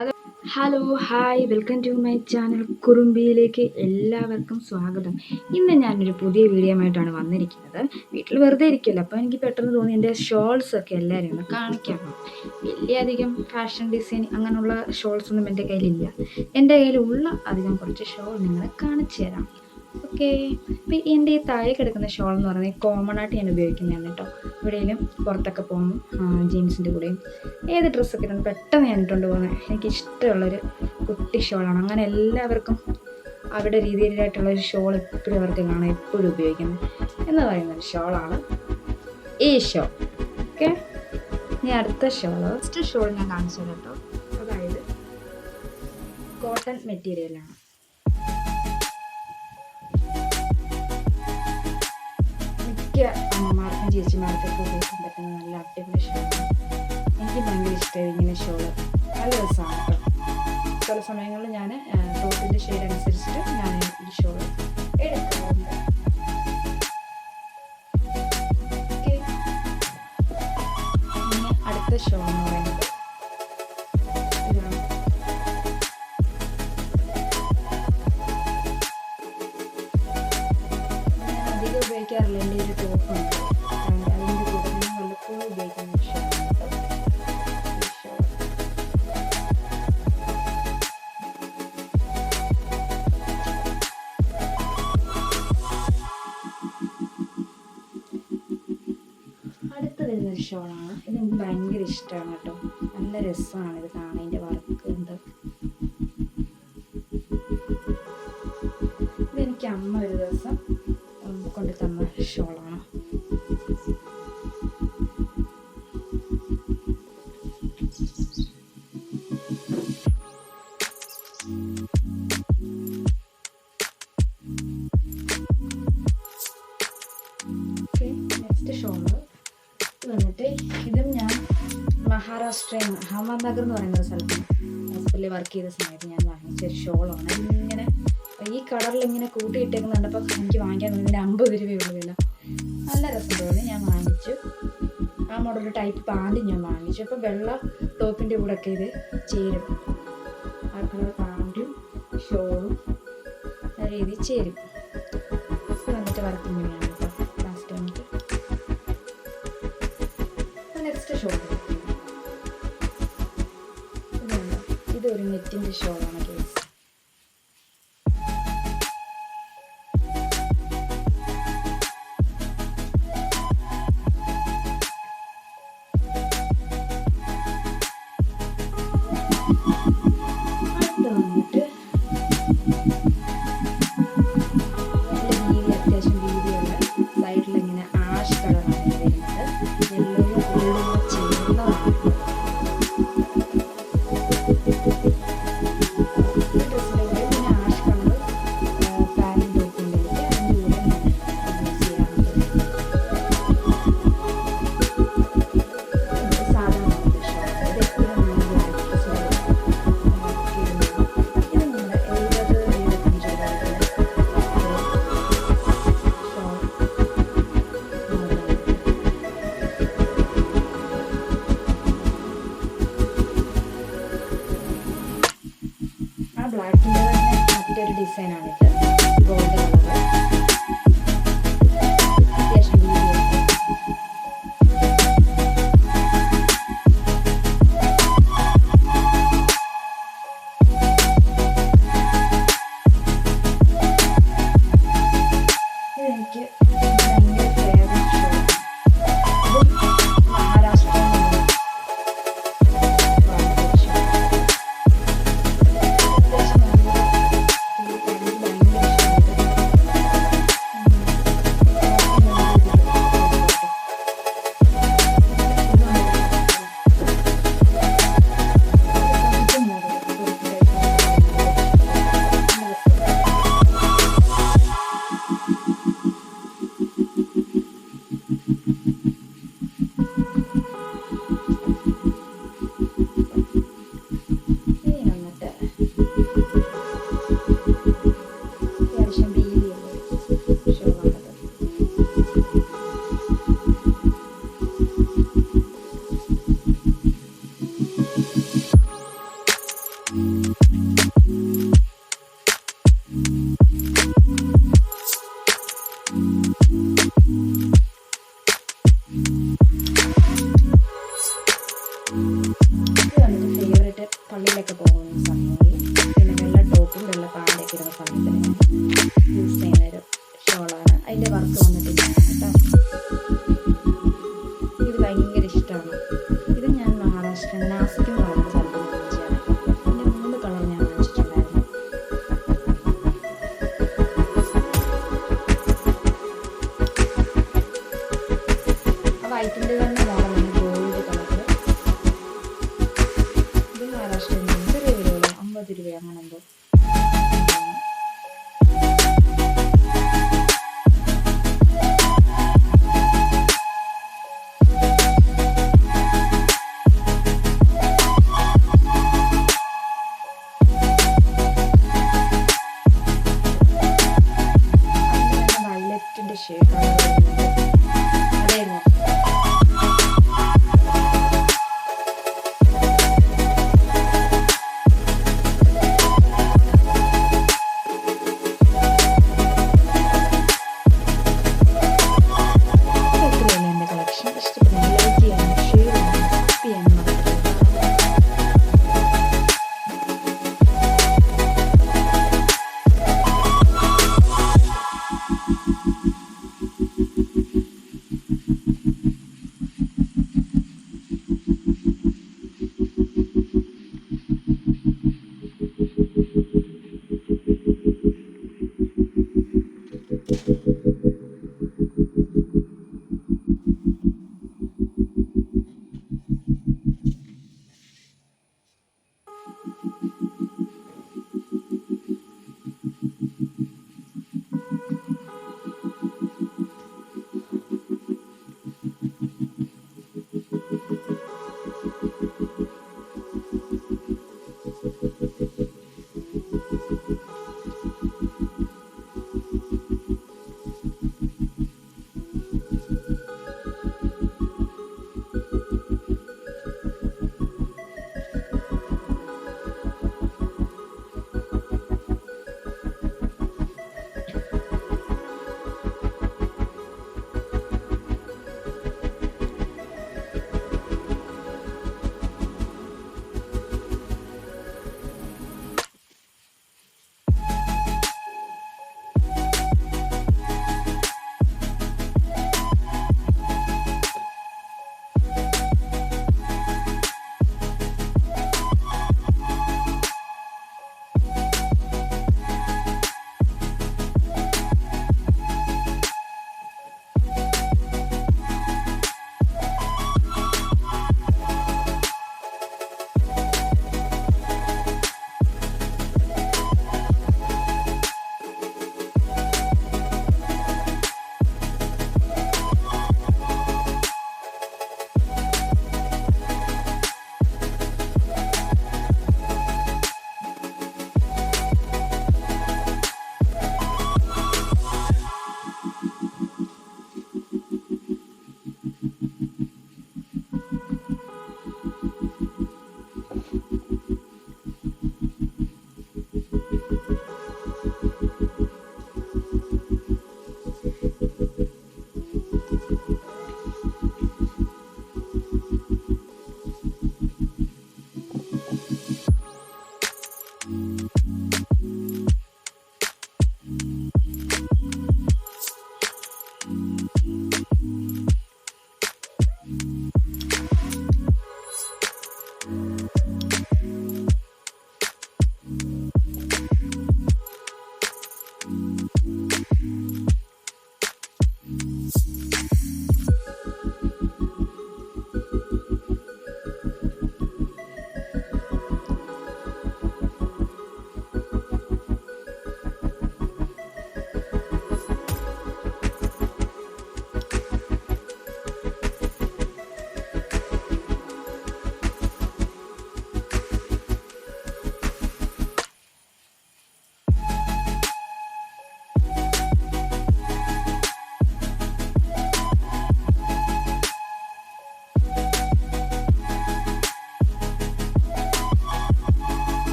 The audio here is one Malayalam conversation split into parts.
Hello hi welcome to my channel കുറുമ്പിയിലേക്ക് എല്ലാവർക്കും സ്വാഗതം. ഇന്ന് ഞാനൊരു പുതിയ വീഡിയോ ആയിട്ടാണ് വന്നിരിക്കുന്നത്. വീട്ടിൽ വെറുതെ ഇരിക്കുമല്ലോ, അപ്പോൾ എനിക്ക് പെട്ടെന്ന് തോന്നി എൻ്റെ ഷോൾസൊക്കെ എല്ലാവരും ഒന്ന് കാണിക്കണം. വലിയധികം ഫാഷൻ ഡിസൈൻ അങ്ങനെയുള്ള ഷോൾസൊന്നും എൻ്റെ കയ്യിലില്ല. എൻ്റെ കയ്യിലുള്ള അധികം കുറച്ച് ഷോൾ നിങ്ങളെ കാണിച്ചു തരാം. ഓക്കെ, അപ്പോൾ എൻ്റെ ഈ താഴെ കിടക്കുന്ന ഷോൾ എന്ന് പറയുന്നത് കോമൺ ആയിട്ട് ഞാൻ ഉപയോഗിക്കുന്നതാണ് കേട്ടോ. എവിടെയെങ്കിലും പുറത്തൊക്കെ പോകുമ്പോൾ ജീൻസിൻ്റെ കൂടെയും ഏത് ഡ്രസ്സൊക്കെ ഇട്ടുണ്ട് പെട്ടെന്ന് ഞാൻ ഇട്ടുകൊണ്ട് പോകുന്നത് എനിക്കിഷ്ടമുള്ളൊരു കുട്ടി ഷോളാണ്. അങ്ങനെ എല്ലാവർക്കും അവരുടെ രീതിയിലായിട്ടുള്ളൊരു ഷോൾ എപ്പോഴും അവർക്ക് കാണാം, എപ്പോഴും ഉപയോഗിക്കുന്നത് എന്ന് പറയുന്നൊരു ഷോളാണ് ഈ ഷോൾ. ഓക്കെ, ഇനി അടുത്ത ഫസ്റ്റ് ഷോൾ ഞാൻ കാണിച്ചത് കേട്ടോ. അതായത് കോട്ടൺ മെറ്റീരിയലാണ്. മിക്ക അമ്മമാർക്കും ചേച്ചിമാർക്കൊക്കെ ഉപയോഗിക്കാൻ പറ്റുന്ന നല്ല അടിപൊളി ഷോളാണ്. എനിക്ക് ഭയങ്കര ഇഷ്ടമായി ഇങ്ങനെ ഷോള്, നല്ല രസമാണ് കേട്ടോ. ചില സമയങ്ങളിൽ ഞാൻ ടോപ്പിൻ്റെ ഷെയ്ഡ് അനുസരിച്ചിട്ട് ഞാൻ ഈ ഷോള് എടുക്കാറുണ്ട്. ഓക്കെ, ഇനി അടുത്ത ഷോൾ എന്ന് പറയുന്നത് ഇതാണ്. ഞാൻ അധികം ഉപയോഗിക്കാറില്ല, എൻ്റെ ഒരു ടോപ്പുണ്ട്, അതിൻ്റെ കൂടെ ഞാൻ വല്ലപ്പോഴും ഉപയോഗിക്കുന്ന ഒരു ഷോളാണ് കേട്ടോ ഈ ഷോൾ. അടുത്ത് വരുന്നൊരു ഷോളാണ്. ഇത് എനിക്ക് ഭയങ്കര ഇഷ്ടമാണ് കേട്ടോ. നല്ല രസമാണ് ഇത് കാണാൻ, ഇതിൻ്റെ വർക്ക് ഉണ്ട്. ഇതെനിക്ക് അമ്മ ഒരു ദിവസം കൊണ്ട് തന്ന ഷോളാണ്. ഓക്കെ, നെക്സ്റ്റ് ഷോള് വന്നിട്ട് ഇതും ഞാൻ മഹാരാഷ്ട്രയിൽ നിന്ന് അഹമ്മദ്നഗർ എന്ന് പറയുന്ന ഒരു സ്ഥലത്ത് ഹോസ്പിറ്റലിൽ വർക്ക് ചെയ്ത സമയത്ത് ഞാൻ വാങ്ങിച്ച ഒരു ഷോളാണ്. ഇങ്ങനെ ഈ കളറിൽ ഇങ്ങനെ കൂട്ടിയിട്ടേക്കുന്ന കണ്ടപ്പോൾ എനിക്ക് വാങ്ങിക്കാൻ തോന്നി. 50 രൂപയുള്ള വില, നല്ല രസം തോന്നി, ഞാൻ വാങ്ങിച്ചു. ആ മോഡൽ ടൈപ്പ് പാൻറ്റും ഞാൻ വാങ്ങിച്ചു. അപ്പോൾ വെള്ള ടോപ്പിൻ്റെ കൂടെ ഒക്കെ ഇത് ചേരും. ആ കളർ പാൻറ്റും ഷോളും ആ രീതിയിൽ ചേരും. ഇത് വന്നിട്ട് വർക്ക് ഇങ്ങനെയാണ് കേട്ടോ. ലാസ്റ്റ് വന്നിട്ട് നെക്സ്റ്റ് ഷോൾ ഇതുണ്ട്. ഇതൊരു നെറ്റിൻ്റെ ഷോളാണ് കേസ്. അടുത്ത് വന്നിട്ട് നല്ല അത്യാവശ്യം വീതിയുള്ള സൈഡിൽ ഇങ്ങനെ ആഷ് കളറാണ് വരുന്നത്. യെല്ലോയും ഗോൾഡും ചേർന്നതാണ്. ഈ ഡ്രസ്സിൻ്റെ കൂടെ പിന്നെ ആഷ് കളർ പാൻറ്റും ടോപ്പും അതിൻ്റെ കൂടെ ഞാൻ യൂസ് ചെയ്യാറുണ്ട്. ഇത് സാധാരണ ഷോൾ, ഇത് എപ്പോഴും നമ്മൾ ബ്ലാക്ക് ഡ്രസ്സിൽ ഇത് നമ്മുടെ 70-75 രൂപയുടെ ഷോൾ മോഡലാണ്. ആ ബ്ലാക്കിൻ്റെ തന്നെ മറ്റൊരു ഡിസൈനാണിത്, ഗോൾഡ് കളറ്, അത്യാവശ്യം വീതിയൊക്കെ. ഇതെനിക്ക് ഭയങ്കര ഫേവറേറ്റ് ഷോളാണ്. ഇതും മഹാരാഷ്ട്രയിൽ നിന്ന് വാങ്ങിച്ച ഷോൾ. അത്യാവശ്യം നല്ല എനിക്ക് ഭയങ്കര ഇഷ്ടമാണ്. ഫേവറേറ്റ് പള്ളിയിലൊക്കെ പോകുന്ന സമയങ്ങളിൽ പിന്നെ വെള്ള ടോപ്പും വെള്ള പാൻ്റൊക്കെ ഇടുന്ന സമയത്ത് ഞാൻ യൂസ് ചെയ്യുന്ന ഒരു ഷോളാണ്. അതിൻ്റെ വർക്ക് വന്നിട്ട് കേട്ടോ. ഇത് ഭയങ്കര ഇഷ്ടമാണ്. ഇത് ഞാൻ മഹാരാഷ്ട്ര നാസിക്കിൽ നിന്ന് പറയുന്ന സ്ഥലത്ത് വാങ്ങിച്ചതാണ്. ഇതിൻ്റെ 3 കളർ ഞാൻ വാങ്ങിച്ചിട്ടുണ്ടായിരുന്നു. ആ വൈറ്റിൻ്റെ തന്നെ മോഡലാണ് ഗോൾഡ് കളറിൽ. ഇത് മഹാരാഷ്ട്രയിൽ നിന്ന് ചെറിയ വിലയുള്ളൂ, 50 രൂപ അങ്ങനെ എന്തോ. വയലറ്റിൻ്റെ ഷെയ്ഡാണ് അതായിരുന്നു. ഇത്രയല്ല എൻ്റെ കളക്ഷൻ. ഇഷ്ടപ്പെടുന്ന ലൈക്ക് ചെയ്യാനും ഷെയർ ചെയ്യാനും സബ്സ്ക്രൈബ് ചെയ്യാനും മറക്കരുത്.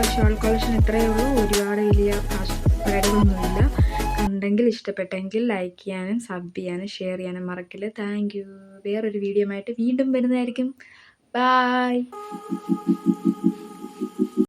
അപ്പോൾ ഷോൾ കളക്ഷൻ ഇത്രയേ ഉള്ളൂ. ഒരുപാട് വലിയ പരിപാടികളൊന്നുമില്ല. കണ്ടെങ്കിൽ ഇഷ്ടപ്പെട്ടെങ്കിൽ ലൈക്ക് ചെയ്യാനും സബ് ചെയ്യാനും ഷെയർ ചെയ്യാനും മറക്കില്ല. Thank you. വേറൊരു വീഡിയോ ആയിട്ട് വീണ്ടും വരുന്നതായിരിക്കും. ബായ്.